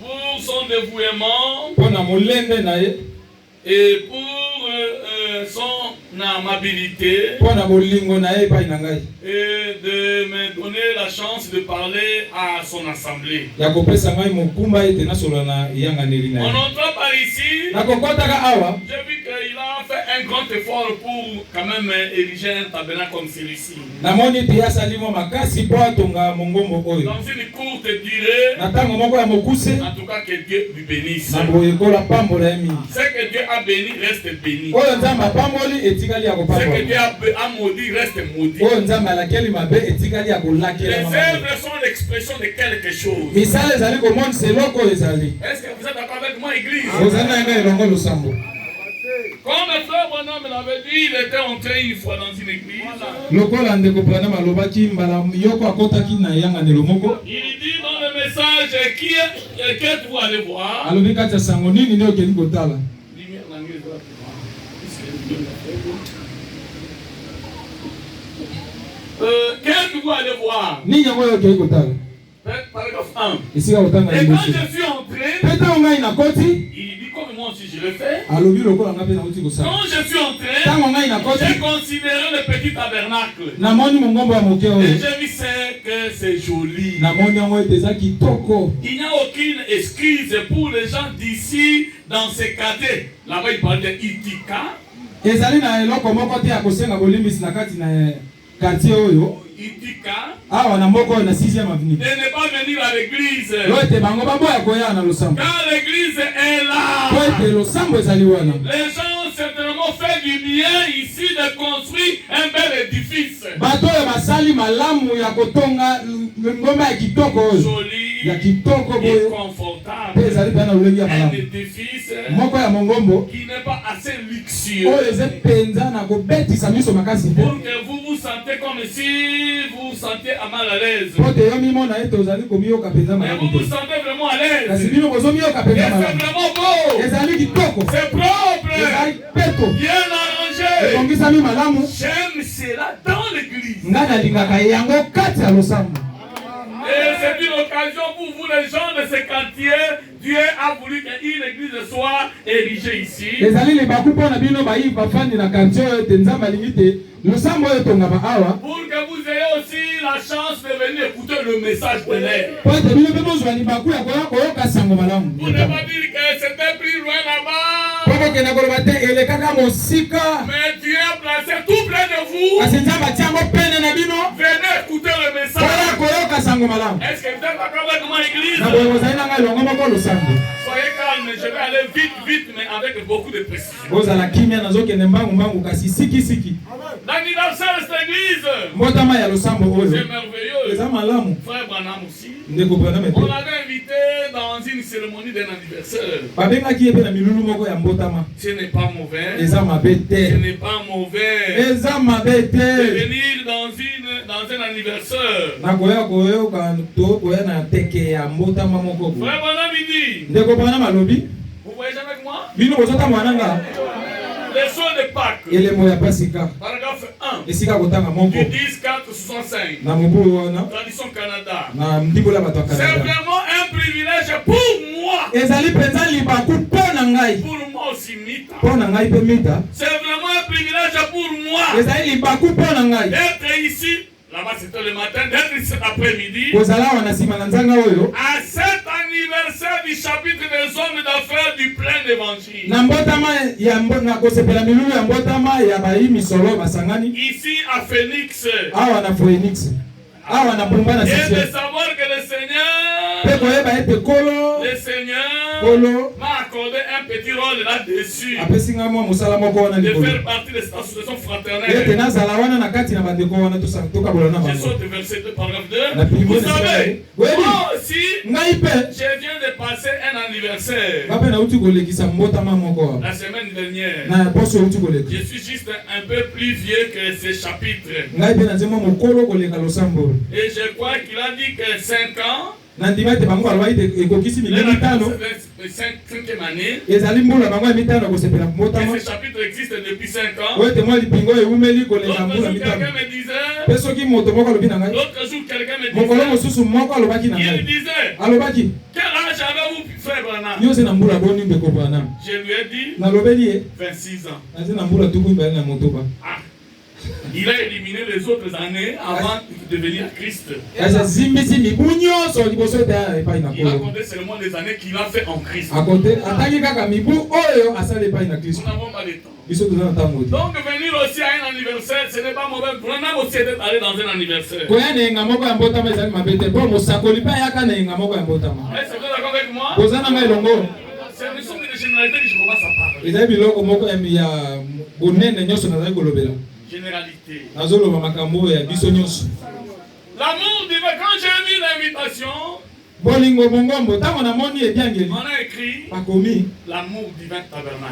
pour son dévouement et pour son amabilité et de me donner la chance de parler à son assemblée. En entrant par ici, j'ai vu qu'il a fait un grand effort pour quand même ériger un tabernacle comme celui-ci. Dans une courte durée, en tout cas que Dieu lui bénisse. Ce que Dieu a béni reste béni. Ce que Dieu a maudit reste maudit. Les œuvres sont l'expression de quelque chose. Est-ce que vous êtes d'accord avec moi, Église? Comme le frère Branham l'avait dit, il était entré une fois dans une église. Il dit dans le message qui vous allez voir. Qu'est-ce que vous allez voir? Paragraphe 1. Et quand je suis entré, il dit comme moi aussi je le fais. Quand je suis entré, j'ai considéré le petit tabernacle. Et j'ai vu que c'est joli. Il n'y a aucune excuse pour les gens d'ici dans ces quartiers. Là-bas il parle de Itika. Itika. De ne pas venir à l'église. Car l'église est là. Les gens certainement fait du bien ici de construire un bel édifice. Joli et confortable. Un édifice qui n'est pas assez luxueux. Pour que vous vous sentez comme si vous vous sentez à mal à l'aise. Mais vous vous sentez vraiment à l'aise. Et c'est vraiment beau. C'est propre. Bien arrangé. J'aime cela dans l'église. Et c'est une occasion pour vous les gens de ce quartier. Dieu a voulu qu'une église soit érigée ici. Pour que vous ayez aussi la chance de venir écouter le message de l'air. Pour ne pas dire que c'était plus loin là-bas. Mais Dieu a placé tout près de vous. Venez écouter le message. Est-ce que vous êtes d'accord avec moi, église? Soyez calme, je vais aller vite, mais avec beaucoup de précision. L'anniversaire de cette église, c'est merveilleux. Frère Branham aussi. On l'avait invité dans une cérémonie d'un anniversaire. Ce n'est pas mauvais. Ce n'est pas mauvais. De venir dans un anniversaire. Frère Branham dit. Vous voyez avec moi? Les soins de Pâques. Paragraphe 1. Du 10, 4, 65. Tradition Canada. C'est vraiment un privilège pour moi. Pour moi aussi, Mita. C'est vraiment un privilège pour moi. D'être ici. Là-bas c'était le matin, d'être ici cet après-midi. À cet anniversaire du chapitre des hommes d'affaires du plein d'évangile. Ici à Phoenix. Et de savoir que le Seigneur m'a accordé un petit rôle là-dessus. De faire partie de cette association fraternelle. Je saute au verset 2, paragraphe 2. Vous savez, moi aussi, je viens de passer un anniversaire. La semaine dernière. Je suis juste un peu plus vieux que ce chapitre. Et je crois qu'il a dit que 5 ans. Nandima te bango alwa ite ekokisi milemi tano. 5e année. Ezali mbula bango mitano ko sepela mbotama. Ce chapitre existe depuis 5 ans. Ouais, te moi lipingo eumeli ko lenga mbula mitano. Quelqu'un me disait. Peso ki moto moko lobi na ngai. L'autre jour quelqu'un me disait. Mokolo mosusu moko alobaki na ngai. Il disait. Alobaki. Quel âge avez-vous, frère Branham? Yo se na mbula boni mbeko Branham. Je lui ai dit. Na lobeli 26 ans. Na se na mbula tuku mbali na motoba. Ah. Il a éliminé les autres années avant de devenir Christ. Il a compté seulement les années qu'il a fait en Christ. Nous n'avons pas de temps. Donc venir aussi à un anniversaire, ce n'est pas mauvais. Branham aussi était allé dans un anniversaire. Est-ce que vous êtes d'accord avec moi? Ce sont des généralités que je commence à parler. Généralité. L'amour divin, quand j'ai mis l'invitation, on a écrit l'amour divin tabernacle.